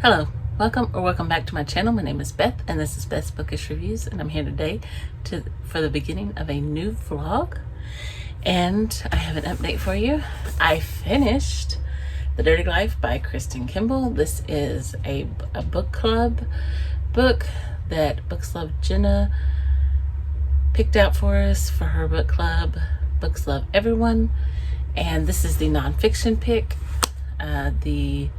Hello, welcome back to my channel. My name is Beth and this is Beth's Bookish Reviews, and I'm here today for the beginning of a new vlog. And I have an update for you. I finished The Dirty Life by Kristen Kimball. This is a book club book that Books Love Jenna picked out for us for her book club, Books Love Everyone. And this is the nonfiction pick. The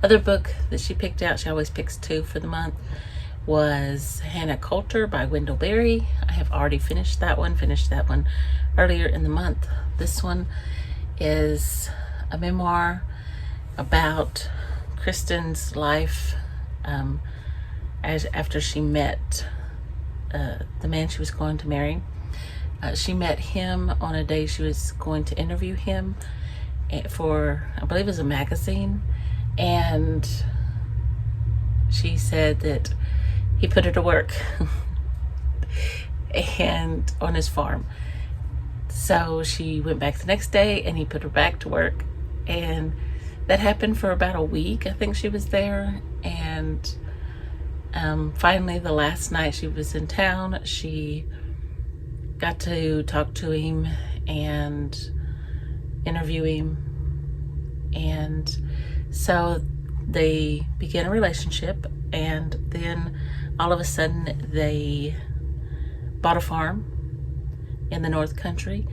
other book that she picked out, she always picks two for the month, was Hannah Coulter by Wendell Berry. I have already finished that one earlier in the month. This one is a memoir about Kristen's life after she met the man she was going to marry. She met him on a day she was going to interview him for, I believe it was a magazine, and she said that he put her to work and on his farm. So she went back the next day and he put her back to work, and that happened for about a week. I think she was there, and finally the last night she was in town, she got to talk to him and interview him, and so they began a relationship. And then all of a sudden they bought a farm in the North Country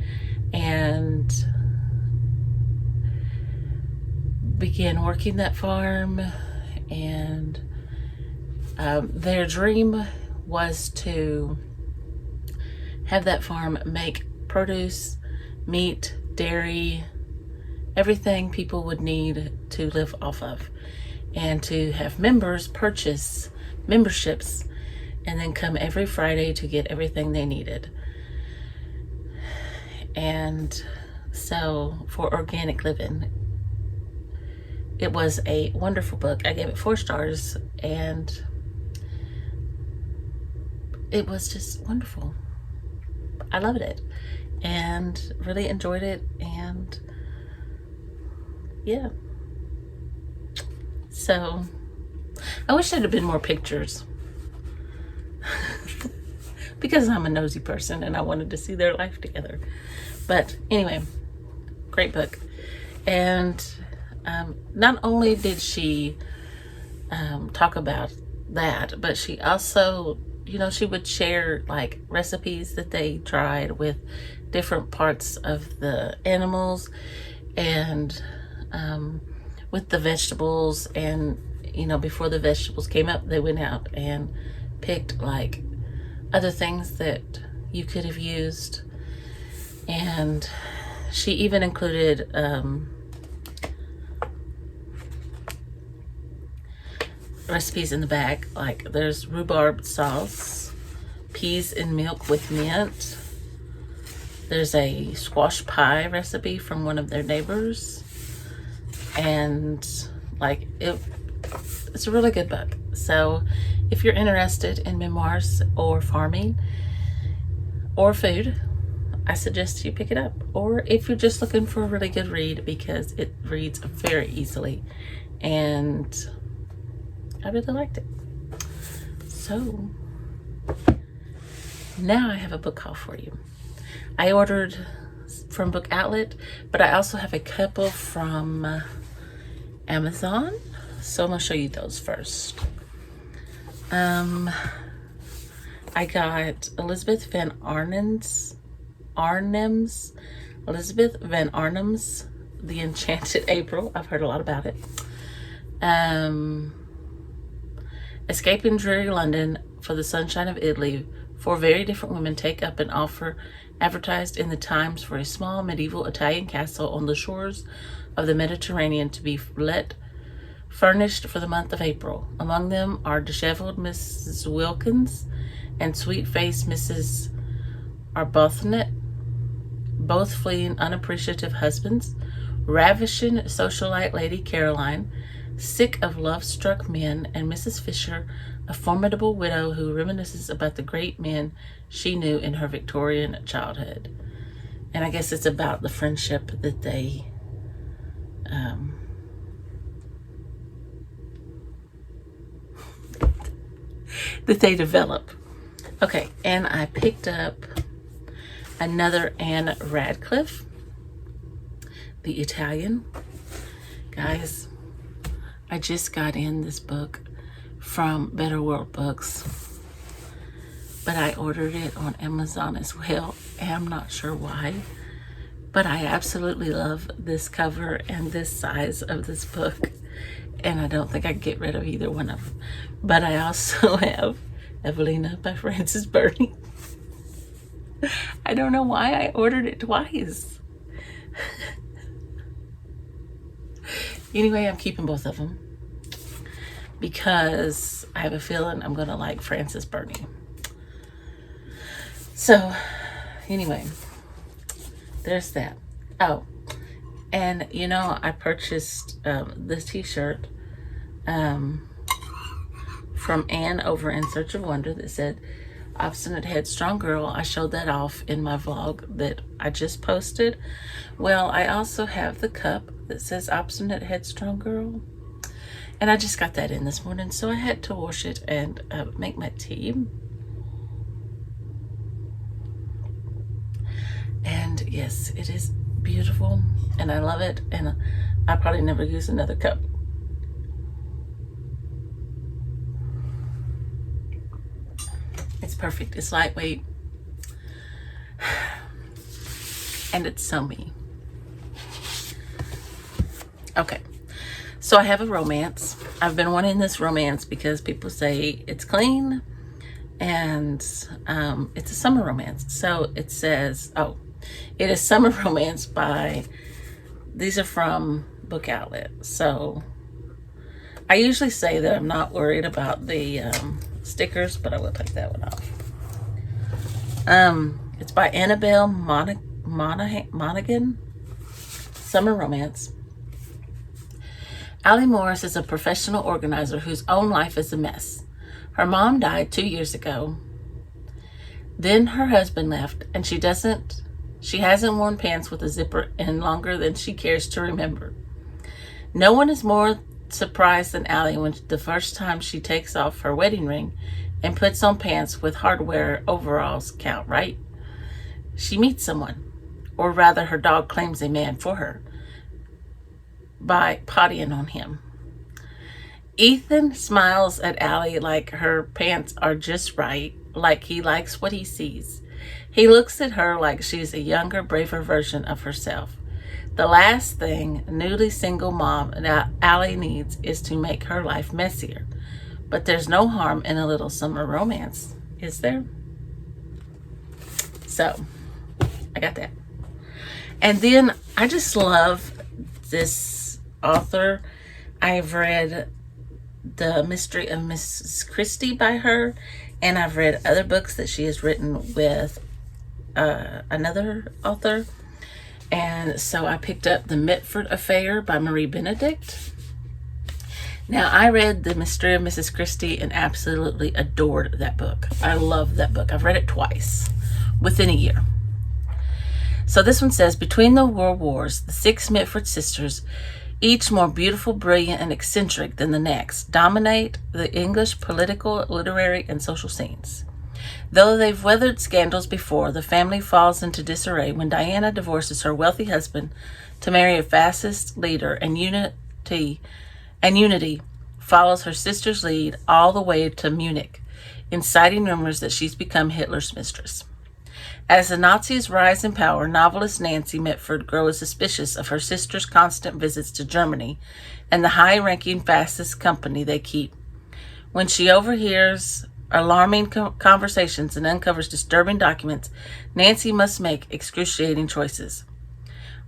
and began working that farm. And their dream was to have that farm make produce, meat, dairy, everything people would need to live off of, and to have members purchase memberships and then come every Friday to get everything they needed. And so for organic living, it was a wonderful book. I gave it 4 stars and it was just wonderful. I loved it and really enjoyed it. And yeah, so I wish there'd have been more pictures because I'm a nosy person and I wanted to see their life together. But anyway, great book. And not only did she talk about that, but she also, she would share like recipes that they tried with different parts of the animals, and with the vegetables. And before the vegetables came up, they went out and picked like other things that you could have used. And she even included recipes in the back, like there's rhubarb sauce, peas in milk with mint. There's a squash pie recipe from one of their neighbors. And like it's a really good book. So if you're interested in memoirs or farming or food, I suggest you pick it up. Or if you're just looking for a really good read, because it reads very easily and I really liked it. So now I have a book haul for you. I ordered from Book Outlet, but I also have a couple from Amazon. So I'm gonna show you those first. I got Elizabeth Van Arnim's The Enchanted April. I've heard a lot about it. Escaping dreary London for the sunshine of Italy, 4 very different women take up an offer advertised in the Times for a small medieval Italian castle on the shores of the Mediterranean to be furnished for the month of April. Among them are disheveled Mrs. Wilkins and sweet-faced Mrs. Arbuthnot, both fleeing unappreciative husbands, ravishing socialite Lady Caroline, sick of love-struck men, and Mrs. Fisher, a formidable widow who reminisces about the great men she knew in her Victorian childhood. And I guess it's about the friendship that they that they develop. Okay, and I picked up another Anne Radcliffe, The Italian. Guys, I just got in this book from Better World Books, but I ordered it on Amazon as well, and I'm not sure why, but I absolutely love this cover and this size of this book, and I don't think I can get rid of either one of them. But I also have Evelina by Frances Burney. I don't know why I ordered it twice. Anyway, I'm keeping both of them because I have a feeling I'm going to like Frances Burney. So, anyway, there's that. Oh, and you know, I purchased this t-shirt from Anne over in Search of Wonder that said Obstinate Headstrong Girl. I showed that off in my vlog that I just posted. Well, I also have the cup that says Obstinate Headstrong Girl, and I just got that in this morning, so I had to wash it and make my tea. And yes, it is beautiful and I love it, and I probably never use another cup. It's perfect. It's lightweight and it's so me. Okay, so I have a romance. I've been wanting this romance because people say it's clean and it's a summer romance. So it says, oh, it is Summer Romance by, these are from Book Outlet. So I usually say that I'm not worried about the stickers, but I will take that one off. It's by Annabelle Monaghan, Summer Romance. Allie Morris is a professional organizer whose own life is a mess. Her mom died 2 years ago. Then her husband left, and she hasn't worn pants with a zipper in longer than she cares to remember. No one is more surprised than Allie when the first time she takes off her wedding ring and puts on pants with hardware overalls count, right? She meets someone, or rather her dog claims a man for her, by pottying on him. Ethan smiles at Allie like her pants are just right, like he likes what he sees. He looks at her like she's a younger, braver version of herself. The last thing newly single mom Allie needs is to make her life messier. But there's no harm in a little summer romance, is there? So, I got that. And then I just love this author. I've read The Mystery of Mrs. Christie by her, and I've read other books that she has written with another author. And so I picked up The Mitford Affair by Marie Benedict. Now, I read The Mystery of Mrs. Christie and absolutely adored that book. I love that book. I've read it twice within a year. So this one says, between the world wars, the 6 Mitford sisters, each more beautiful, brilliant, and eccentric than the next, dominate the English political, literary, and social scenes. Though they've weathered scandals before, the family falls into disarray when Diana divorces her wealthy husband to marry a fascist leader, and Unity follows her sister's lead all the way to Munich, inciting rumors that she's become Hitler's mistress. As the Nazis rise in power, novelist Nancy Mitford grows suspicious of her sister's constant visits to Germany and the high-ranking fascist company they keep. When she overhears alarming conversations and uncovers disturbing documents, Nancy must make excruciating choices.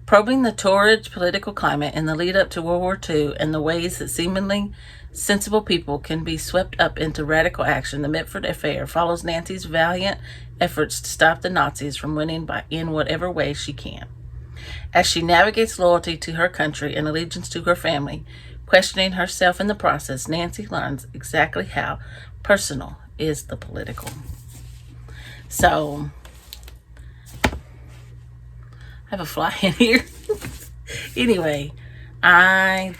Probing the torrid political climate in the lead-up to World War II and the ways that seemingly sensible people can be swept up into radical action, The Mitford Affair follows Nancy's valiant efforts to stop the Nazis from winning in whatever way she can. As she navigates loyalty to her country and allegiance to her family, questioning herself in the process, Nancy learns exactly how personal is the political. So, I have a fly in here. Anyway, I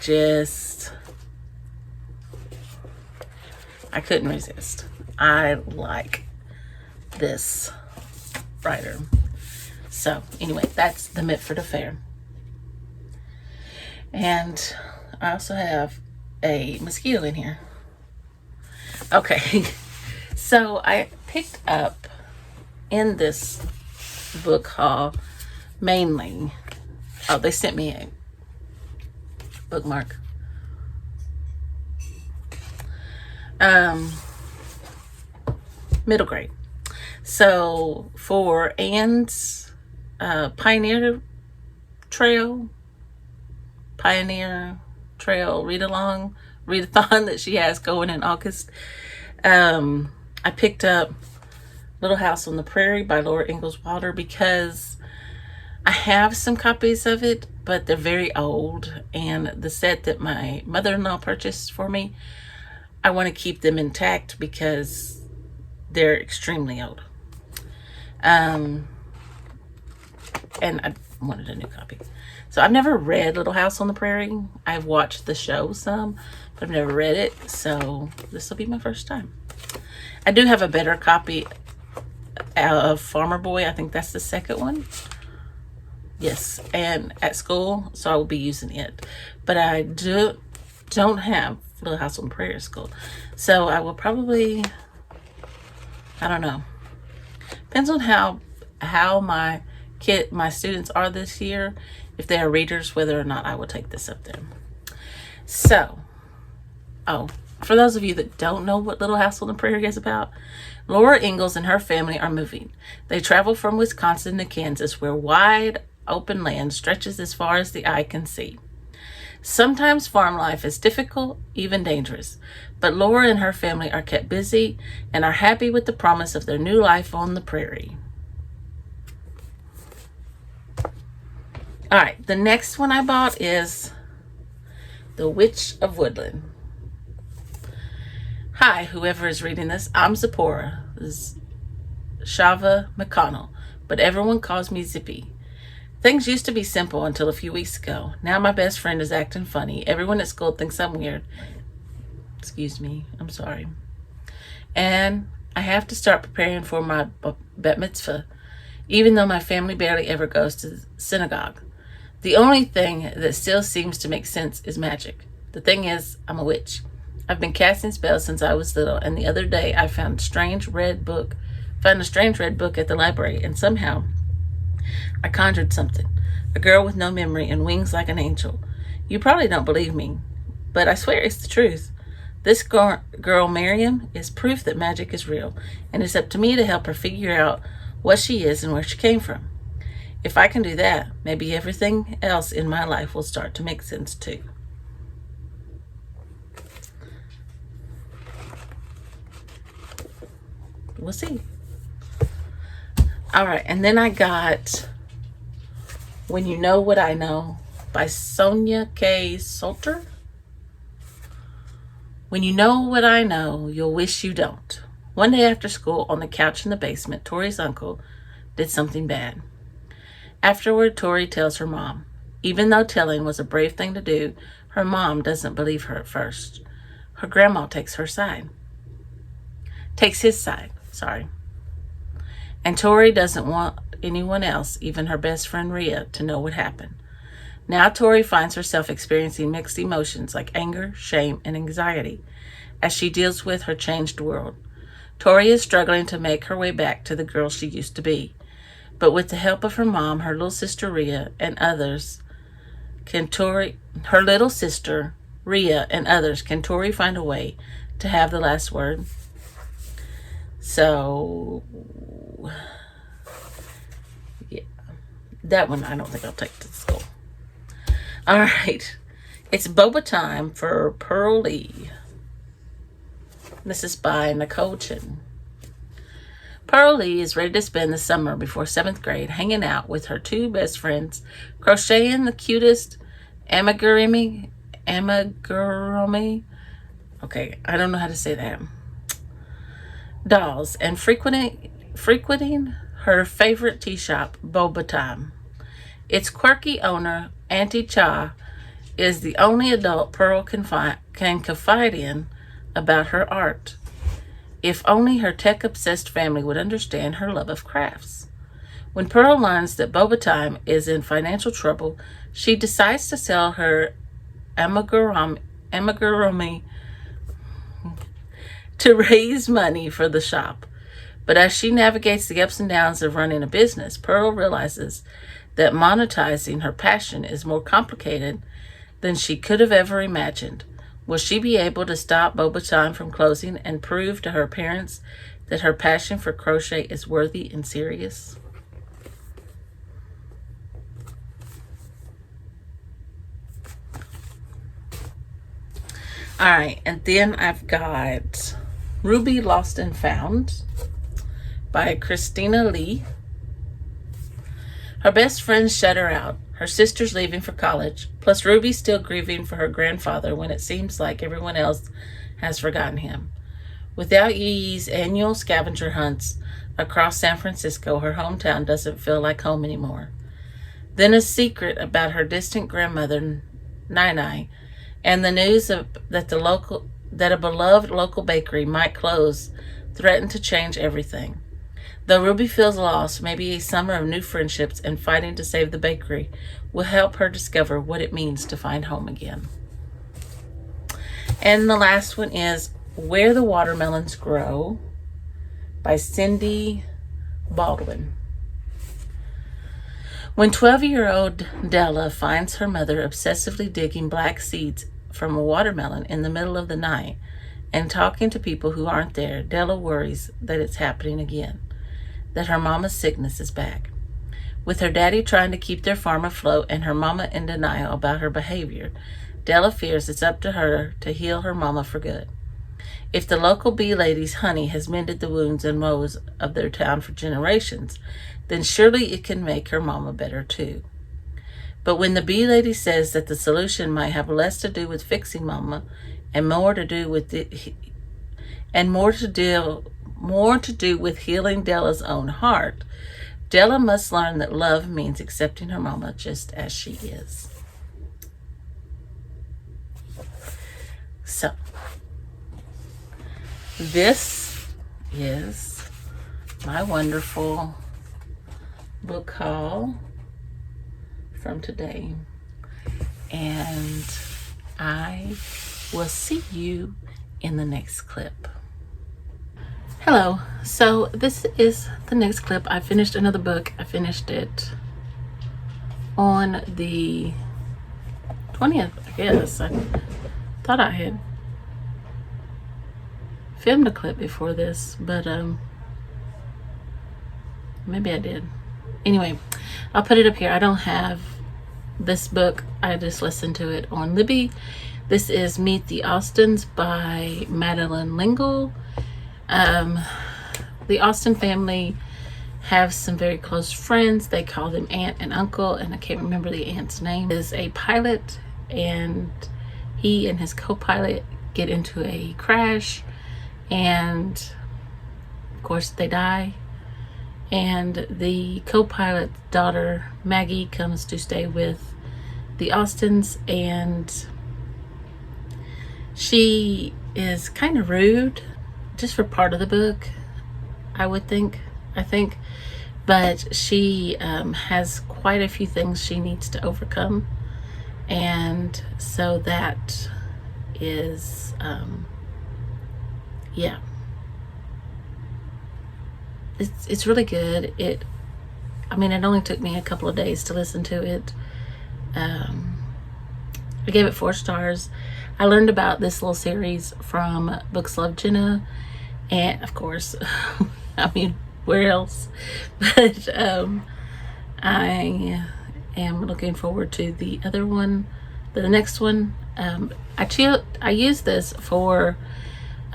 couldn't resist. I like this writer. So anyway, that's the Mitford Affair. And I also have a mosquito in here. Okay, so I picked up in this book haul mainly, oh, they sent me a bookmark. Middle grade. So for Anne's Pioneer Trail read-along, readathon that she has going in August, I picked up Little House on the Prairie by Laura Ingalls Wilder because I have some copies of it, but they're very old, and the set that my mother-in-law purchased for me, I want to keep them intact because they're extremely old. And I wanted a new copy. So I've never read Little House on the Prairie. I've watched the show some, but I've never read it, so this will be my first time. I do have a better copy of Farmer Boy. I think that's the second one. Yes, and at school, so I will be using it. But I don't have Little House on the Prairie at school. So I will probably, I don't know. Depends on how my students are this year. If they are readers, whether or not I will take this up there. So, for those of you that don't know what Little House on the Prairie is about, Laura Ingalls and her family are moving. They travel from Wisconsin to Kansas, where wide open land stretches as far as the eye can see. Sometimes farm life is difficult, even dangerous, but Laura and her family are kept busy and are happy with the promise of their new life on the prairie. All right, the next one I bought is The Witch of Woodland. Hi, whoever is reading this. I'm Zipporah, Shava McConnell, but everyone calls me Zippy. Things used to be simple until a few weeks ago. Now my best friend is acting funny. Everyone at school thinks I'm weird. Excuse me, I'm sorry. And I have to start preparing for my bat mitzvah, even though my family barely ever goes to the synagogue. The only thing that still seems to make sense is magic. The thing is, I'm a witch. I've been casting spells since I was little, and the other day I found a strange red book at the library, and somehow I conjured something. A girl with no memory and wings like an angel. You probably don't believe me, but I swear it's the truth. This girl, Miriam, is proof that magic is real, and it's up to me to help her figure out what she is and where she came from. If I can do that, maybe everything else in my life will start to make sense too. We'll see. All right, and then I got When You Know What I Know by Sonia K. Salter. When you know what I know, you'll wish you don't. One day after school, on the couch in the basement, Tori's uncle did something bad. Afterward, Tori tells her mom. Even though telling was a brave thing to do, her mom doesn't believe her at first. Her grandma takes his side, And Tori doesn't want anyone else, even her best friend Rhea, to know what happened. Now Tori finds herself experiencing mixed emotions like anger, shame, and anxiety as she deals with her changed world. Tori is struggling to make her way back to the girl she used to be. But with the help of her mom, her little sister Rhea, and others, can Tori find a way to have the last word? So, yeah, that one I don't think I'll take to school. All right, it's boba time for Pearl Lee. This is by Nicole Chin. Pearl Lee is ready to spend the summer before 7th grade hanging out with her two best friends, crocheting the cutest amigurumi. Okay, I don't know how to say that. Dolls, and frequenting her favorite tea shop, Boba Time. Its quirky owner, Auntie Cha, is the only adult Pearl can confide in about her art. If only her tech-obsessed family would understand her love of crafts. When Pearl learns that Boba Time is in financial trouble, she decides to sell her amigurumi to raise money for the shop. But as she navigates the ups and downs of running a business, Pearl realizes that monetizing her passion is more complicated than she could have ever imagined. Will she be able to stop Boba Time from closing and prove to her parents that her passion for crochet is worthy and serious? Alright, and then I've got Ruby Lost and Found by Christina Lee. Her best friends shut her out. Her sister's leaving for college, plus Ruby's still grieving for her grandfather when it seems like everyone else has forgotten him. Without Yi's annual scavenger hunts across San Francisco, her hometown doesn't feel like home anymore. Then a secret about her distant grandmother, Nai, and the news that a beloved local bakery might close threaten to change everything. Though Ruby feels lost, maybe a summer of new friendships and fighting to save the bakery will help her discover what it means to find home again. And the last one is Where the Watermelons Grow by Cindy Baldwin. When 12-year-old Della finds her mother obsessively digging black seeds from a watermelon in the middle of the night and talking to people who aren't there, Della worries that it's happening again, that her mama's sickness is back. With her daddy trying to keep their farm afloat and her mama in denial about her behavior, Della fears it's up to her to heal her mama for good. If the local bee lady's honey has mended the wounds and woes of their town for generations, then surely it can make her mama better too. But when the bee lady says that the solution might have less to do with fixing mama and more to do with healing Della's own heart, Della must learn that love means accepting her mama just as she is. So, this is my wonderful book haul from today, and I will see you in the next clip. Hello, so this is the next clip. I finished another book. I finished it on the 20th, I guess. I thought I had filmed a clip before this, but maybe I did. Anyway, I'll put it up here. I don't have this book. I just listened to it on Libby. This is Meet the Austins by Madeleine L'Engle. The Austen family have some very close friends. They call them aunt and uncle, and I can't remember the aunt's name. Is a pilot, and he and his co-pilot get into a crash, and of course they die. And the co-pilot's daughter, Maggie, comes to stay with the Austins, and she is kind of rude, just for part of the book, I think. But she has quite a few things she needs to overcome. And so that is, yeah. It's really good. It only took me a couple of days to listen to it. I gave it 4 stars. I learned about this little series from Books Love Jenna, and of course, where else? But I am looking forward to the other one, the next one. I used this for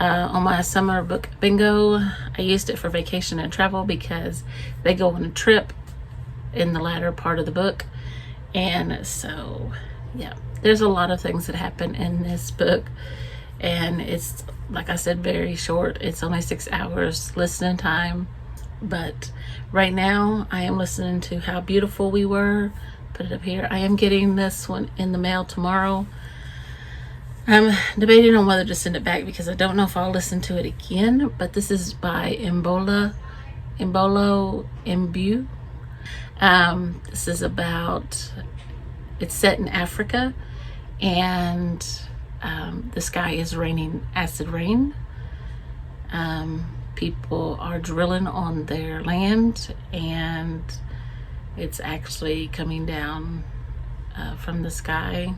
on my summer book bingo. I used it for vacation and travel because they go on a trip in the latter part of the book. And so, yeah, there's a lot of things that happen in this book. And it's, like I said, very short. It's only 6 hours listening time. But right now, I am listening to How Beautiful We Were. Put it up here. I am getting this one in the mail tomorrow. I'm debating on whether to send it back because I don't know if I'll listen to it again, but this is by Mbolo Mbu. This is about, it's set in Africa, and the sky is raining acid rain. People are drilling on their land, and it's actually coming down from the sky.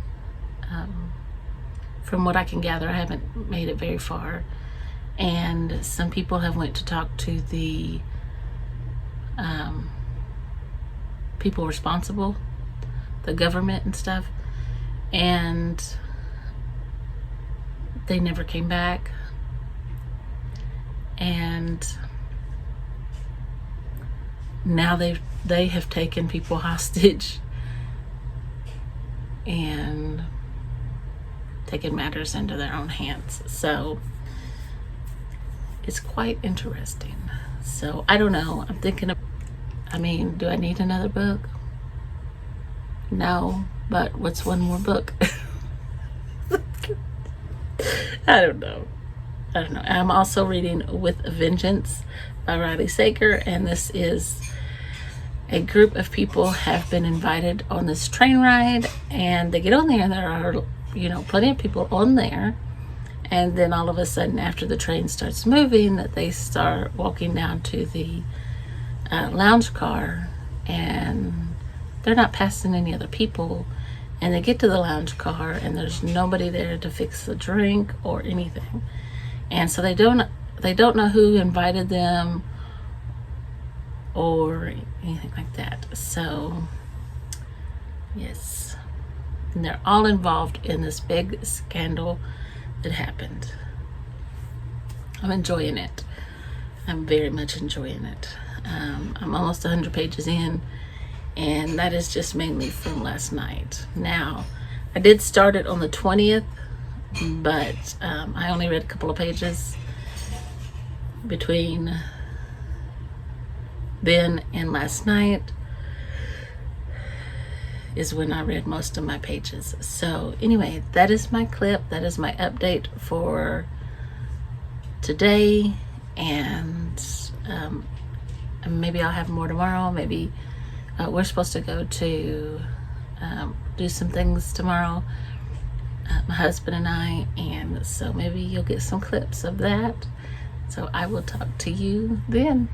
From what I can gather, I haven't made it very far, and some people have went to talk to the people responsible, the government and stuff, and they never came back. And now they have taken people hostage and taken matters into their own hands. So it's quite interesting. So I don't know. I'm thinking of, do I need another book? No, but what's one more book? I don't know. I'm also reading With a Vengeance by Riley Sager, and this is a group of people have been invited on this train ride, and they get on there, and there are, plenty of people on there, and then all of a sudden, after the train starts moving, that they start walking down to the lounge car, and they're not passing any other people, and they get to the lounge car, and there's nobody there to fix the drink or anything. And so they don't know who invited them or anything like that. So yes, and they're all involved in this big scandal that happened. I'm enjoying it. I'm very much enjoying it. I'm almost 100 pages in, and that is just mainly from last night. Now, I did start it on the 20th, but I only read a couple of pages between then and last night is when I read most of my pages. So anyway, that is my clip. That is my update for today, and maybe I'll have more tomorrow. Maybe we're supposed to go to do some things tomorrow, my husband and I, and so maybe you'll get some clips of that. So I will talk to you then.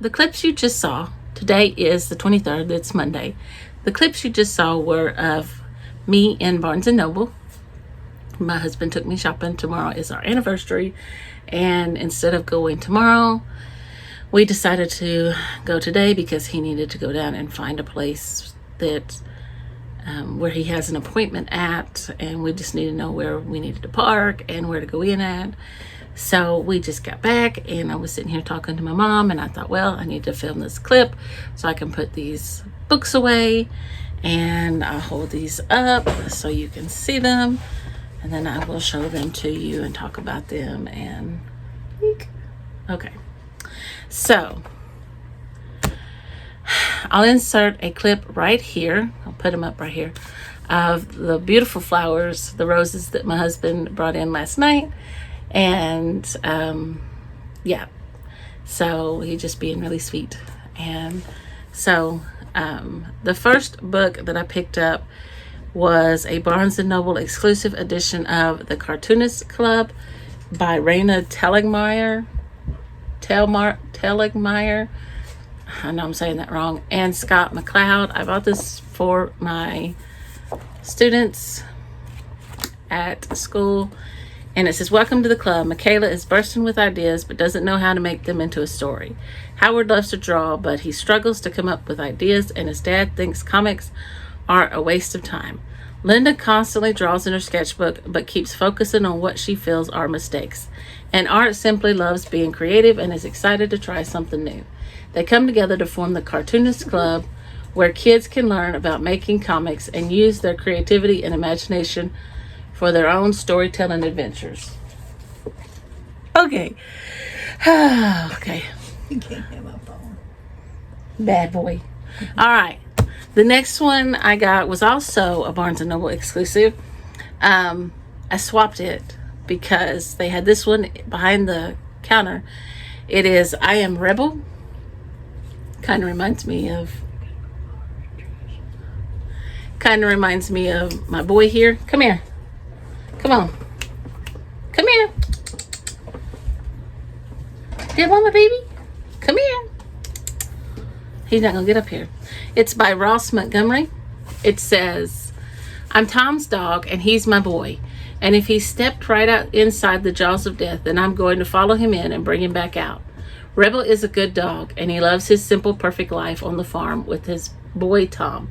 the clips you just saw, today is the 23rd, it's Monday. The clips you just saw were of me in Barnes & Noble. My husband took me shopping. Tomorrow is our anniversary, and instead of going tomorrow, we decided to go today because he needed to go down and find a place that where he has an appointment at, and we just need to know where we needed to park and where to go in at. So we just got back, and I was sitting here talking to my mom, and I thought, well, I need to film this clip so I can put these books away, and I'll hold these up so you can see them, and then I will show them to you and talk about them. And okay, so I'll insert a clip right here. I'll put them up right here of the beautiful flowers, the roses that my husband brought in last night. And yeah, so he just being really sweet. And so the first book that I picked up was a Barnes & Noble exclusive edition of The Cartoonist Club by Raina Telgemeier. Telgemeier. I know I'm saying that wrong. And Scott McCloud. I bought this for my students at school. And it says, welcome to the club. Michaela is bursting with ideas, but doesn't know how to make them into a story. Howard loves to draw, but he struggles to come up with ideas, and his dad thinks comics are a waste of time. Linda constantly draws in her sketchbook, but keeps focusing on what she feels are mistakes. And Art simply loves being creative and is excited to try something new. They come together to form the Cartoonist Club, where kids can learn about making comics and use their creativity and imagination for their own storytelling adventures. Okay. Okay. You can't have my phone. Bad boy. All right. The next one I got was also a Barnes & Noble exclusive. I swapped it because they had this one behind the counter. It is I Am Rebel. Kind of reminds me of my boy here. Come here. Come on. Come here. Get on, my baby. Come here. He's not going to get up here. It's by Ross Montgomery. It says, I'm Tom's dog, and he's my boy. And if he stepped right out inside the jaws of death, then I'm going to follow him in and bring him back out. Rebel is a good dog, and he loves his simple, perfect life on the farm with his boy, Tom.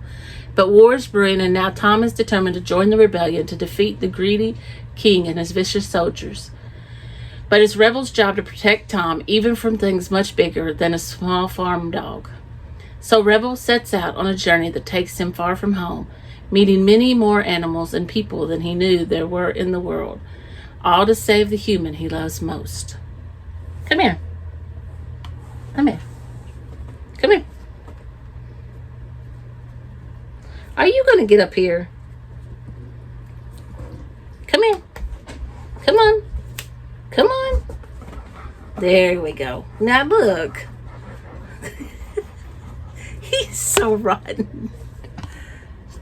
But war is brewing, and now Tom is determined to join the rebellion to defeat the greedy king and his vicious soldiers. But it's Rebel's job to protect Tom, even from things much bigger than a small farm dog. So Rebel sets out on a journey that takes him far from home, meeting many more animals and people than he knew there were in the world, all to save the human he loves most. Come here. Come here. Come here. Are you going to get up here? Come here. Come on. Come on. There we go. Now look. He's so rotten.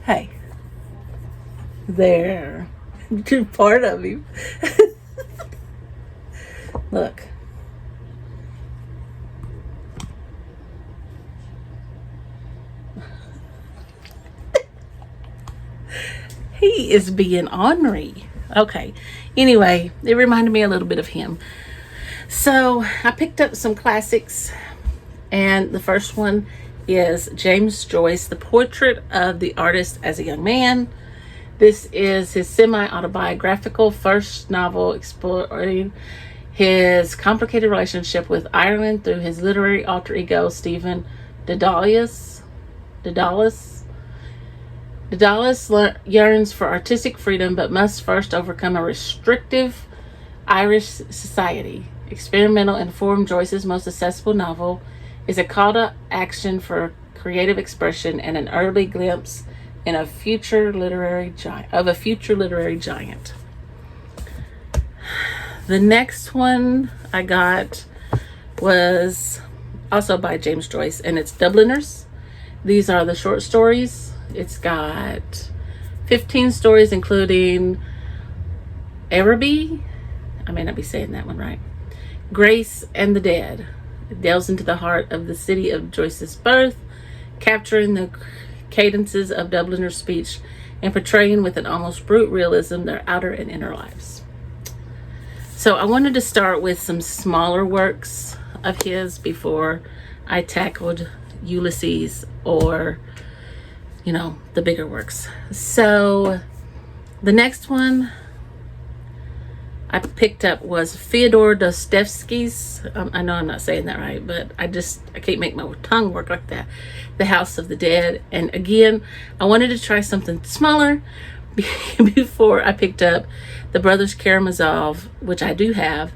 Hey. There. You're part of him. Look. He is being ornery. Okay. Anyway, it reminded me a little bit of him. So I picked up some classics, and the first one is James Joyce, The Portrait of the Artist as a Young Man. This is his semi-autobiographical first novel exploring his complicated relationship with Ireland through his literary alter ego, Stephen Dedalus. Dedalus yearns for artistic freedom, but must first overcome a restrictive Irish society. Experimental and Informed, Joyce's most accessible novel, is a call to action for creative expression and an early glimpse in a future literary giant. The next one I got was also by James Joyce, and it's Dubliners. These are the short stories. It's got 15 stories, including Araby. I may not be saying that one right. Grace and the Dead. It delves into the heart of the city of Joyce's birth, capturing the cadences of Dubliner speech and portraying with an almost brute realism their outer and inner lives. So I wanted to start with some smaller works of his before I tackled Ulysses or, the bigger works. So the next one I picked up was Fyodor Dostoevsky's, I know I'm not saying that right, but I can't make my tongue work like that, The House of the Dead. And again, I wanted to try something smaller before I picked up The Brothers Karamazov, which I do have,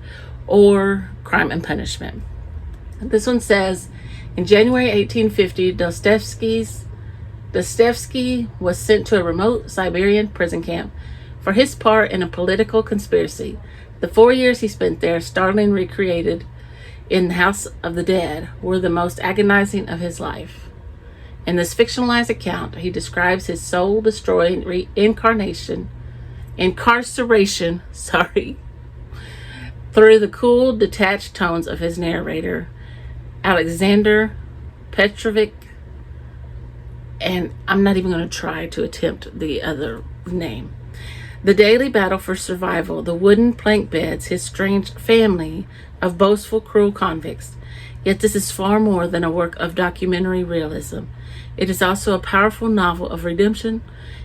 or Crime and Punishment. This one says, in January 1850, Dostoevsky was sent to a remote Siberian prison camp for his part in a political conspiracy. The 4 years he spent there, startlingly recreated in The House of the Dead, were the most agonizing of his life. In this fictionalized account, he describes his soul-destroying incarceration, through the cool, detached tones of his narrator, Alexander Petrovich, and I'm not even going to try to attempt the other name. The daily battle for survival, the wooden plank beds, his strange family of boastful, cruel convicts. Yet this is far more than a work of documentary realism. It is also a powerful novel of redemption,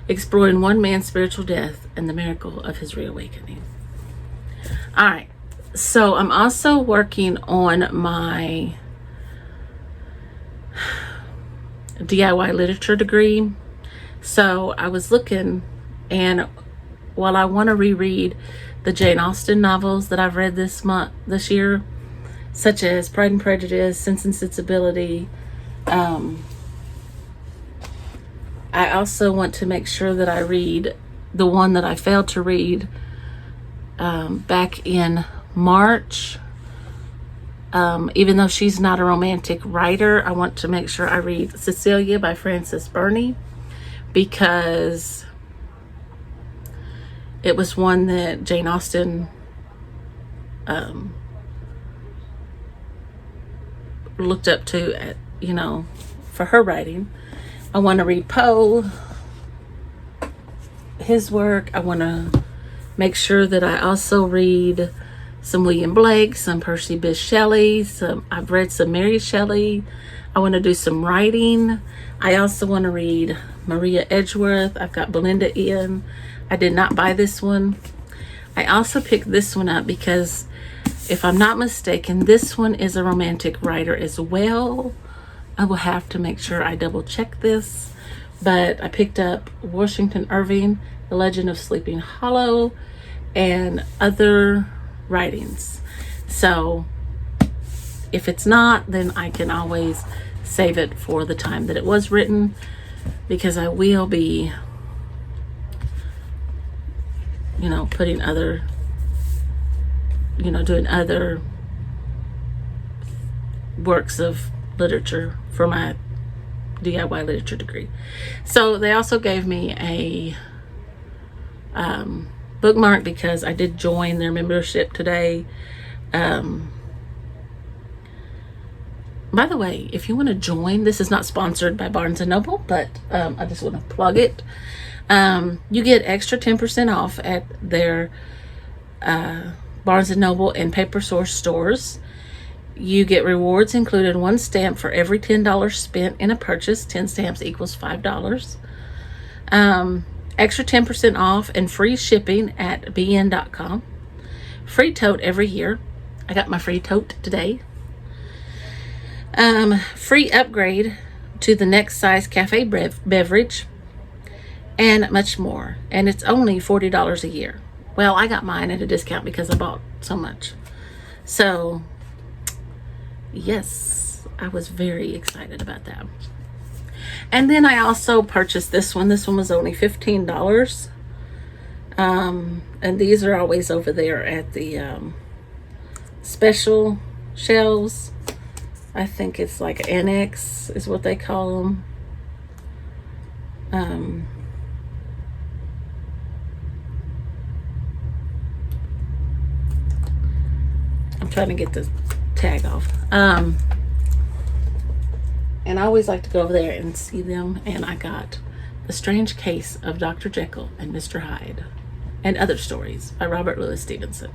exploring one man's spiritual death and the miracle of his reawakening. All right, so I'm also working on my DIY literature degree. So I was looking, and while I want to reread the Jane Austen novels that I've read this year, such as Pride and Prejudice, Sense and Sensibility, I also want to make sure that I read the one that I failed to read back in March. Even though she's not a romantic writer, I want to make sure I read Cecilia by Frances Burney, because it was one that Jane Austen looked up to, for her writing. I want to read Poe, his work. I want to make sure that I also read some William Blake, some Percy Bysshe Shelley, I've read some Mary Shelley. I want to do some writing. I also want to read Maria Edgeworth. I've got Belinda Ian. I did not buy this one. I also picked this one up because, if I'm not mistaken, this one is a romantic writer as well. I will have to make sure I double check this. But I picked up Washington Irving, The Legend of Sleeping Hollow, and other writings. So if it's not, then I can always save it for the time that it was written, because I will be putting other, doing other works of literature for my DIY literature degree. So they also gave me a bookmark because I did join their membership today. By the way, if you want to join, this is not sponsored by Barnes & Noble, but I just want to plug it. You get extra 10% off at their Barnes & Noble and Paper Source stores. You get rewards, including 1 stamp for every $10 spent in a purchase. 10 stamps equals $5. Extra 10% off and free shipping at bn.com. Free tote every year. I got my free tote today. Free upgrade to the next size cafe beverage, and much more. And it's only $40 a year. Well, I got mine at a discount because I bought so much. So, yes, I was very excited about that. And then I also purchased this one. This one was only $15. And these are always over there at the special shelves. I think it's like Annex is what they call them. I'm trying to get the tag off. And I always like to go over there and see them. And I got The Strange Case of Dr. Jekyll and Mr. Hyde and Other Stories by Robert Louis Stevenson.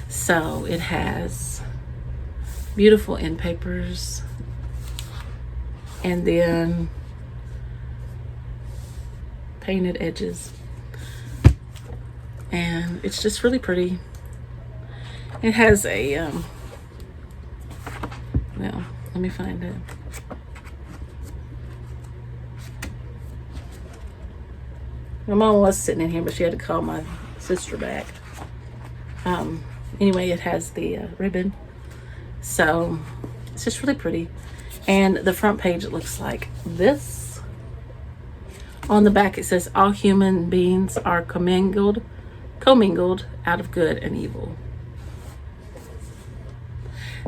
So it has beautiful end papers, and then painted edges, and it's just really pretty. It has a well, let me find it. My mom was sitting in here, but she had to call my sister back. Anyway, it has the ribbon, so it's just really pretty. And the front page, it looks like this. On the back, it says, all human beings are commingled out of good and evil.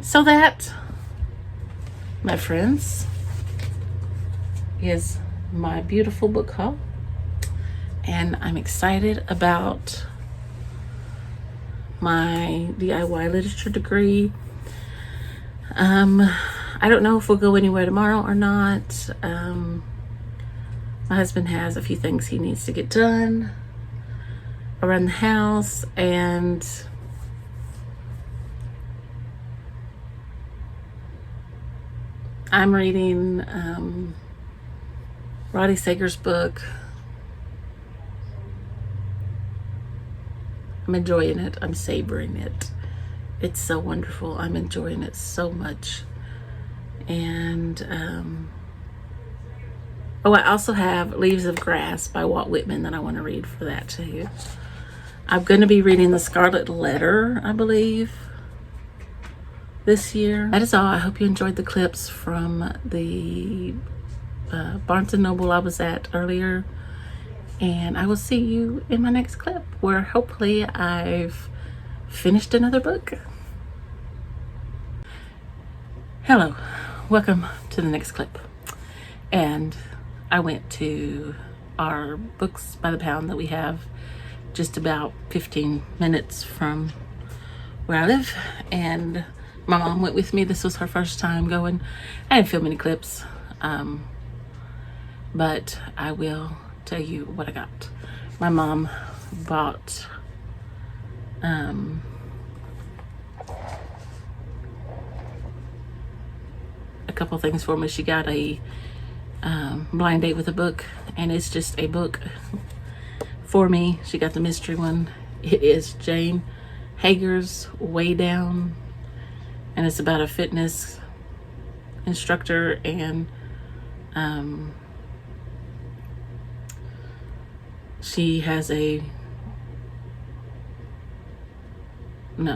So that, my friends, is my beautiful book haul. And I'm excited about my DIY literature degree. I don't know if we'll go anywhere tomorrow or not. My husband has a few things he needs to get done around the house, and I'm reading Roddy Sager's book. I'm enjoying it. I'm savoring it. It's so wonderful. I'm enjoying it so much. And I also have Leaves of Grass by Walt Whitman that I want to read for that too. I'm going to be reading The Scarlet Letter, I believe, this year. That is all. I hope you enjoyed the clips from the Barnes & Noble I was at earlier. And I will see you in my next clip, where hopefully I've finished another book. Hello, welcome to the next clip. And I went to our Books by the Pound that we have just about 15 minutes from where I live, and my mom went with me. This was her first time going. I didn't film any clips, but I will tell you what I got. My mom bought a couple things for me. She got a blind date with a book, and it's just a book for me. She got the mystery one. It is Jane Hager's Way Down, and it's about a fitness instructor, and she has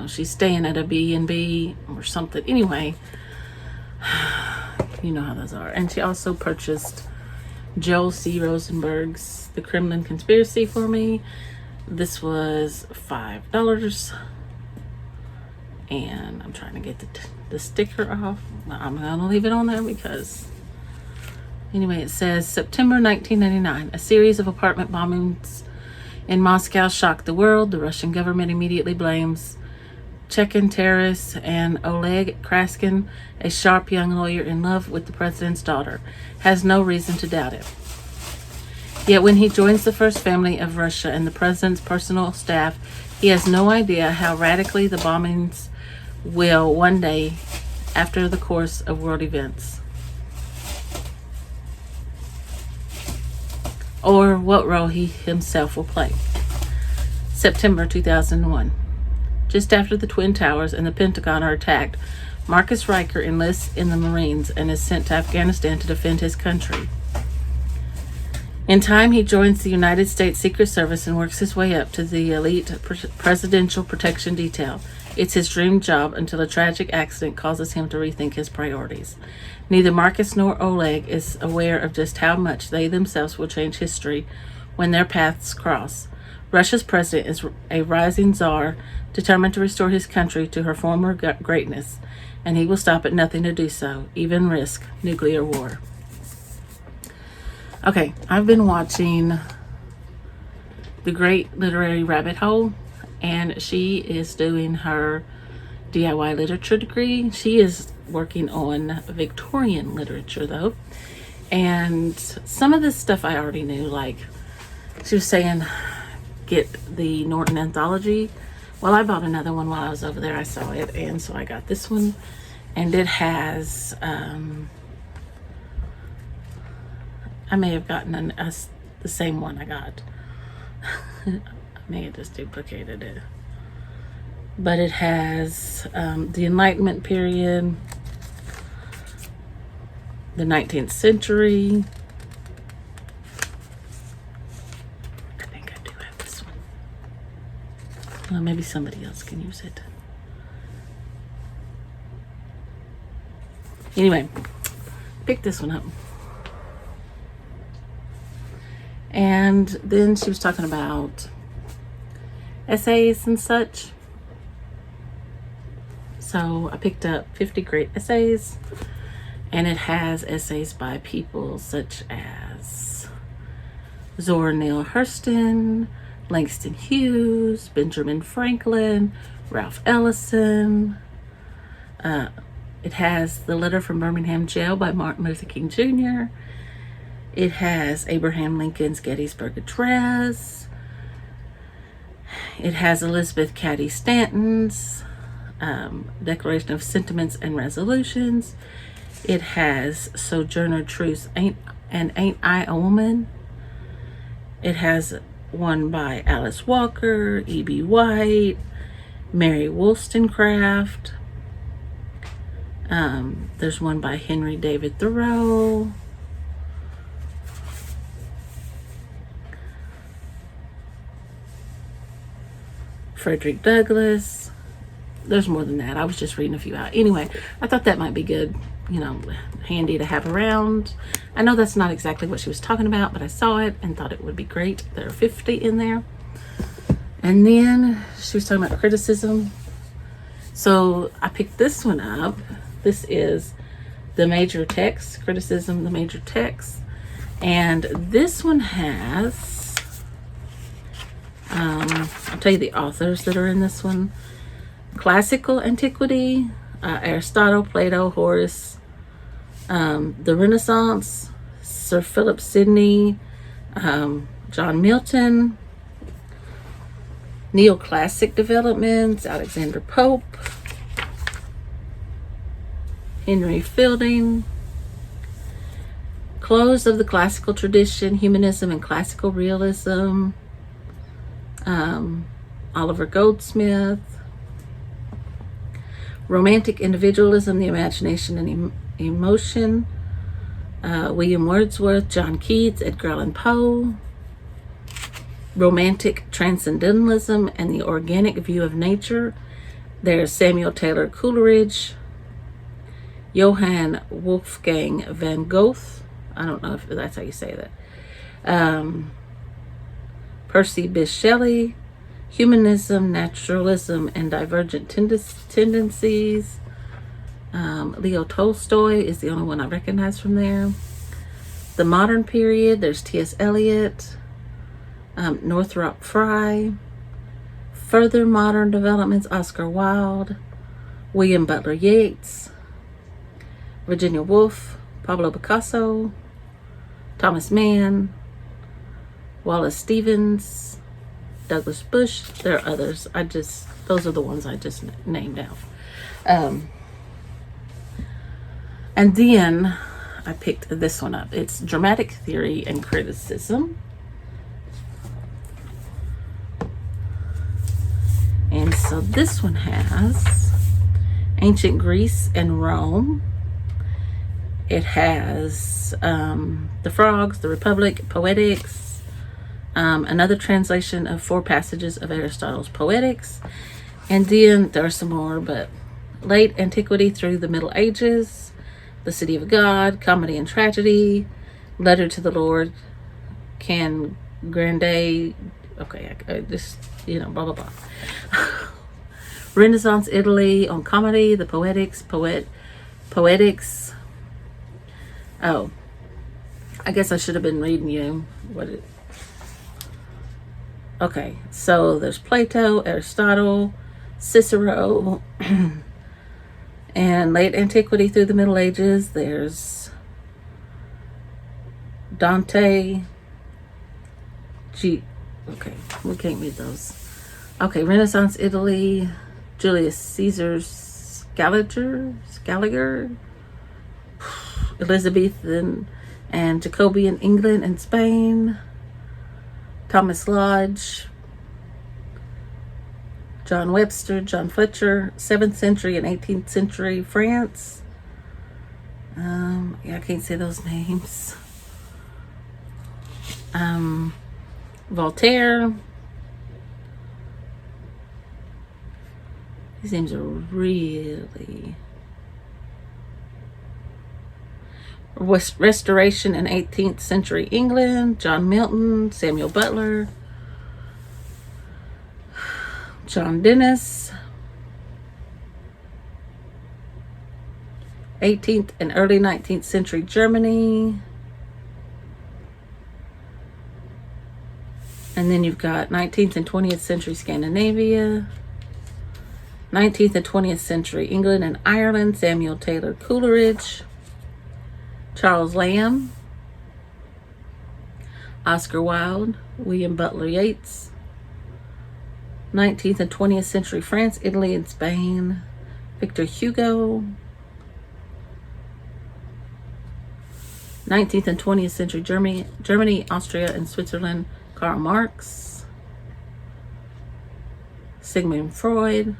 she's staying at a B&B or something. Anyway, you know how those are. And she also purchased Joel C. Rosenberg's The Kremlin Conspiracy for me. This was $5. And I'm trying to get the sticker off. I'm gonna leave it on there because anyway, it says September 1999, a series of apartment bombings in Moscow shocked the world. The Russian government immediately blames Chechen terrorists, and Oleg Kraskin, a sharp young lawyer in love with the president's daughter, has no reason to doubt it. Yet when he joins the first family of Russia and the president's personal staff, he has no idea how radically the bombings will one day after the course of world events, or what role he himself will play. September 2001. Just after the Twin Towers and the Pentagon are attacked, Marcus Riker enlists in the Marines and is sent to Afghanistan to defend his country. In time, he joins the United States Secret Service and works his way up to the elite Presidential Protection Detail. It's his dream job until a tragic accident causes him to rethink his priorities. Neither Marcus nor Oleg is aware of just how much they themselves will change history when their paths cross. Russia's president is a rising czar determined to restore his country to her former greatness, and he will stop at nothing to do so, even risk nuclear war. Okay, I've been watching The Great Literary Rabbit Hole, and she is doing her DIY literature degree. She is working on Victorian literature though. And some of this stuff I already knew, like she was saying, get the Norton Anthology. Well, I bought another one while I was over there. I saw it, and so I got this one. And it has, I may have gotten the same one I got. I may have just duplicated it. But it has the Enlightenment period, the 19th century. I think I do have this one. Well, maybe somebody else can use it. Anyway, pick this one up. And then she was talking about essays and such. So I picked up 50 Great Essays, and it has essays by people such as Zora Neale Hurston, Langston Hughes, Benjamin Franklin, Ralph Ellison. It has The Letter from Birmingham Jail by Martin Luther King Jr. It has Abraham Lincoln's Gettysburg Address. It has Elizabeth Cady Stanton's Declaration of Sentiments and Resolutions. It has Sojourner Truth's Ain't I a Woman? It has one by Alice Walker, E.B. White, Mary Wollstonecraft. There's one by Henry David Thoreau. Frederick Douglass. There's more than that. I was just reading a few out. Anyway, I thought that might be good, handy to have around. I know that's not exactly what she was talking about, but I saw it and thought it would be great. There are 50 in there. And then she was talking about criticism. So I picked this one up. This is The Major Text, Criticism, The Major Text. And this one has, I'll tell you the authors that are in this one. Classical Antiquity, Aristotle, Plato, Horace, the Renaissance, Sir Philip Sidney, John Milton, Neoclassic Developments, Alexander Pope, Henry Fielding, Close of the Classical Tradition, Humanism and Classical Realism, Oliver Goldsmith, Romantic Individualism, the Imagination and Emotion, William Wordsworth, John Keats, Edgar Allan Poe, Romantic Transcendentalism and the Organic View of Nature. There's Samuel Taylor Coleridge, Johann Wolfgang van Goethe, I don't know if that's how you say that, Percy Bysshe Shelley, Humanism, Naturalism, and Divergent Tendencies. Leo Tolstoy is the only one I recognize from there. The Modern Period, there's T.S. Eliot, Northrop Frye. Further Modern Developments, Oscar Wilde, William Butler Yeats, Virginia Woolf, Pablo Picasso, Thomas Mann, Wallace Stevens, Douglas Bush. There are others. Those are the ones I just named out. And then I picked this one up. It's Dramatic Theory and Criticism. And so this one has Ancient Greece and Rome. It has The Frogs, The Republic, Poetics, another translation of 4 passages of Aristotle's Poetics. And then there are some more, but Late Antiquity through the Middle Ages, The City of God, Comedy and Tragedy, Letter to the Lord, Can Grande, okay, blah, blah, blah. Renaissance Italy on Comedy, the Poetics, Poetics. Oh, I guess I should have been reading you okay, so there's Plato, Aristotle, Cicero, And late antiquity through the Middle Ages, there's Dante. Okay, we can't read those. Okay, Renaissance Italy, Julius Caesar's Scaliger, Elizabethan and Jacobean England and Spain, Thomas Lodge, John Webster, John Fletcher, 7th century and 18th century France. Yeah, I can't say those names. Voltaire. These names are really... Restoration in 18th century England, John Milton, Samuel Butler, John Dennis, 18th and early 19th century Germany, and then you've got 19th and 20th century Scandinavia, 19th and 20th century England and Ireland, Samuel Taylor Coleridge, Charles Lamb, Oscar Wilde, William Butler Yeats, 19th and 20th century France, Italy, and Spain, Victor Hugo, 19th and 20th century Germany, Austria, and Switzerland, Karl Marx, Sigmund Freud,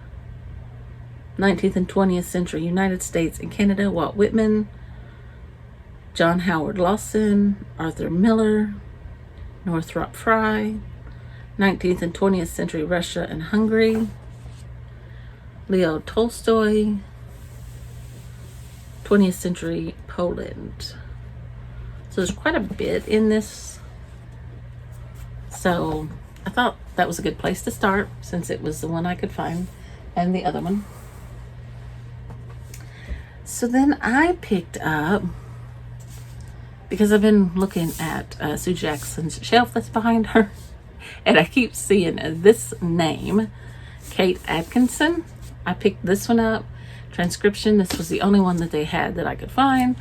19th and 20th century United States and Canada, Walt Whitman, John Howard Lawson, Arthur Miller, Northrop Frye, 19th and 20th century Russia and Hungary, Leo Tolstoy, 20th century Poland. So there's quite a bit in this. So I thought that was a good place to start since it was the one I could find and the other one. So then I picked up, because I've been looking at Sue Jackson's shelf that's behind her, and I keep seeing this name, Kate Atkinson. I picked this one up, transcription. This was the only one that they had that I could find.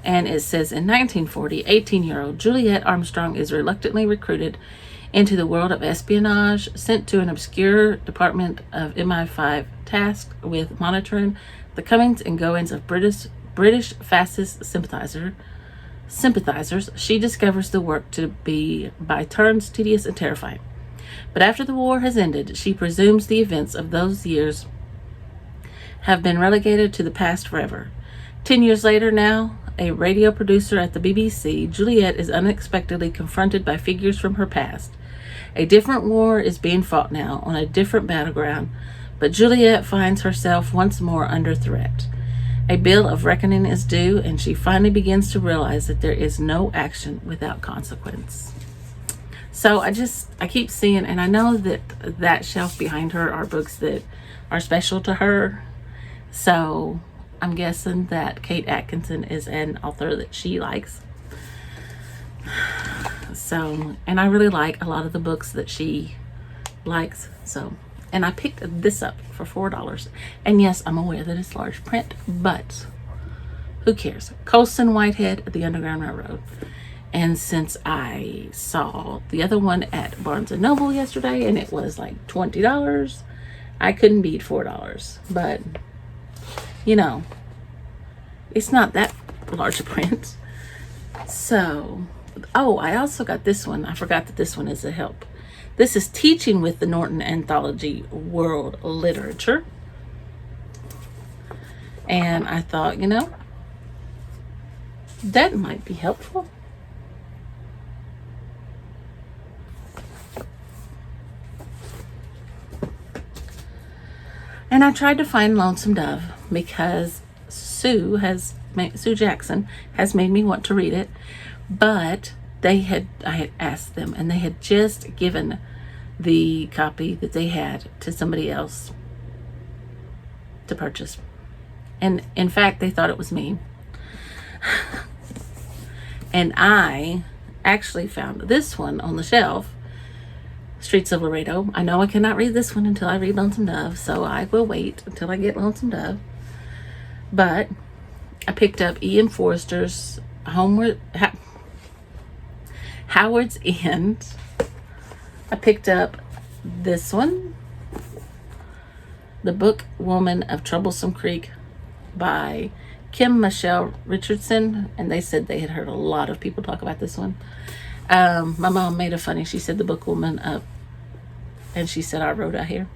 And it says, in 1940, 18-year-old Juliet Armstrong is reluctantly recruited into the world of espionage, sent to an obscure department of MI5 tasked with monitoring the comings and goings of British fascist sympathizers. She discovers the work to be by turns tedious and terrifying. But after the war has ended, she presumes the events of those years have been relegated to the past forever. 10 years later now, a radio producer at the BBC, Juliet is unexpectedly confronted by figures from her past. A different war is being fought now on a different battleground, but Juliet finds herself once more under threat. A bill of reckoning is due, and she finally begins to realize that there is no action without consequence. So I keep seeing, and I know that shelf behind her are books that are special to her. So I'm guessing that Kate Atkinson is an author that she likes. So, and I really like a lot of the books that she likes. So, and I picked this up for $4. And yes, I'm aware that it's large print, but who cares? Colson Whitehead at the Underground Railroad. And since I saw the other one at Barnes & Noble yesterday and it was like $20, I couldn't beat $4. But, you know, it's not that large a print. So, oh, I also got this one. I forgot that this one is a help. This is Teaching with the Norton Anthology World Literature. And I thought, you know, that might be helpful. And I tried to find Lonesome Dove because Sue Jackson has made me want to read it, but I had asked them and they had just given the copy that they had to somebody else to purchase. And in fact, they thought it was me. And I actually found this one on the shelf Streets of Laredo. I know I cannot read this one until I read Lonesome Dove, so I will wait until I get Lonesome Dove. But I picked up Ian Forster's Howard's End. I picked up this one, The Book Woman of Troublesome Creek by Kim Michelle Richardson, and they said they had heard a lot of people talk about this one. My mom made a funny. She said The Book Woman of, and she said I wrote out here.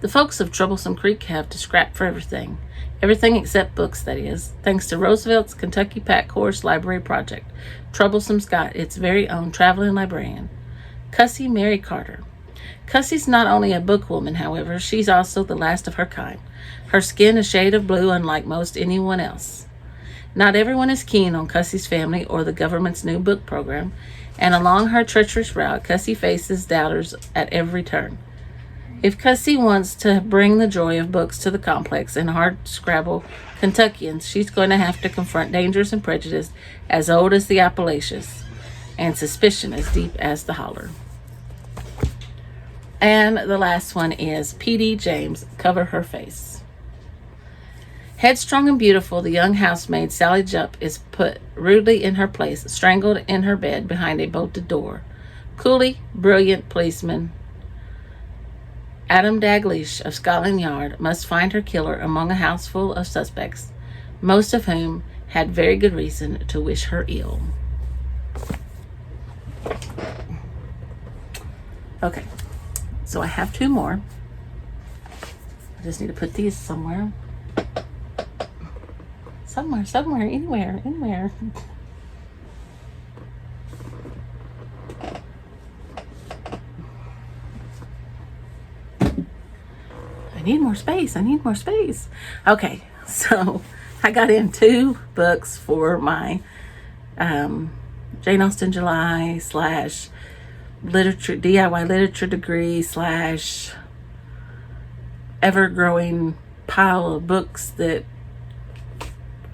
The folks of Troublesome Creek have to scrap for everything. Everything except books, that is, thanks to Roosevelt's Kentucky Pack Horse Library Project. Troublesome's got its very own traveling librarian, Cussie Mary Carter. Cussie's not only a bookwoman, however, she's also the last of her kind. Her skin a shade of blue, unlike most anyone else. Not everyone is keen on Cussie's family or the government's new book program, and along her treacherous route, Cussie faces doubters at every turn. If Cussie wants to bring the joy of books to the complex and hard-scrabble Kentuckians, she's going to have to confront dangers and prejudice as old as the Appalachians, and suspicion as deep as the holler. And the last one is P.D. James, Cover Her Face. Headstrong and beautiful, the young housemaid Sally Jupp is put rudely in her place, strangled in her bed behind a bolted door. Coolly, brilliant policeman Adam Daglish of Scotland Yard must find her killer among a house full of suspects, most of whom had very good reason to wish her ill. Okay, so I have two more. I just need to put these somewhere. Somewhere, anywhere. I need more space. Okay, so I got in 2 books for my Jane Austen July / literature DIY literature degree / ever-growing pile of books that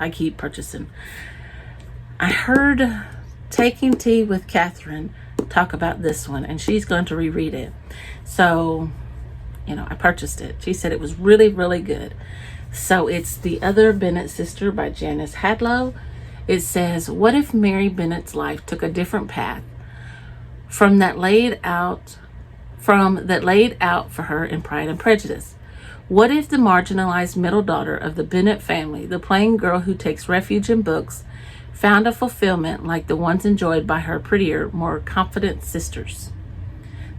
I keep purchasing. I heard Taking Tea with Catherine talk about this one, and she's going to reread it. So, I purchased it. She said it was really, really good. So it's The Other Bennet Sister by Janice Hadlow. It says, what if Mary Bennet's life took a different path from that laid out for her in Pride and Prejudice? What if the marginalized middle daughter of the Bennet family, the plain girl who takes refuge in books, found a fulfillment like the ones enjoyed by her prettier, more confident sisters?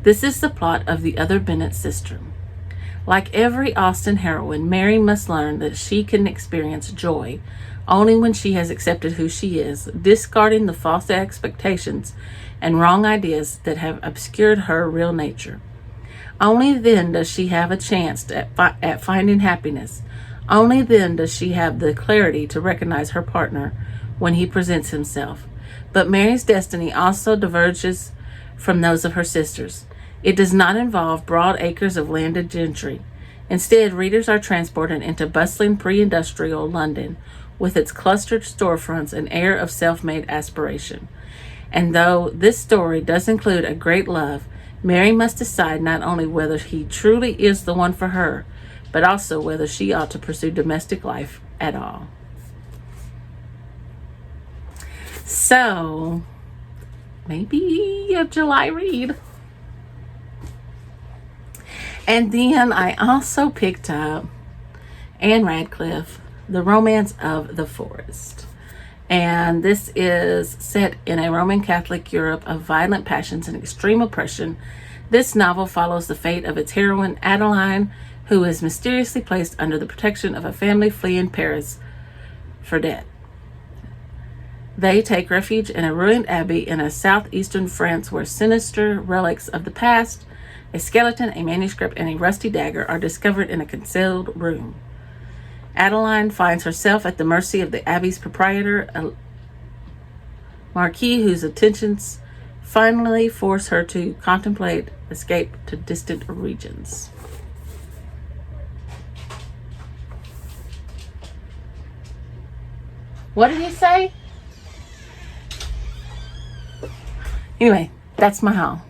This is the plot of The Other Bennet Sister. Like every Austen heroine, Mary must learn that she can experience joy only when she has accepted who she is, discarding the false expectations and wrong ideas that have obscured her real nature. Only then does she have a chance at finding happiness. Only then does she have the clarity to recognize her partner when he presents himself. But Mary's destiny also diverges from those of her sisters. It does not involve broad acres of landed gentry. Instead, readers are transported into bustling pre-industrial London with its clustered storefronts and air of self-made aspiration. And though this story does include a great love, Mary must decide not only whether he truly is the one for her, but also whether she ought to pursue domestic life at all. So, maybe a July read. And then I also picked up Anne Radcliffe, The Romance of the Forest. And this is set in a Roman Catholic Europe of violent passions and extreme oppression. This novel follows the fate of its heroine, Adeline, who is mysteriously placed under the protection of a family fleeing Paris for debt. They take refuge in a ruined abbey in a southeastern France where sinister relics of the past, a skeleton, a manuscript, and a rusty dagger are discovered in a concealed room. Adeline finds herself at the mercy of the abbey's proprietor, a marquis whose attentions finally force her to contemplate escape to distant regions. What did he say? Anyway, that's my haul.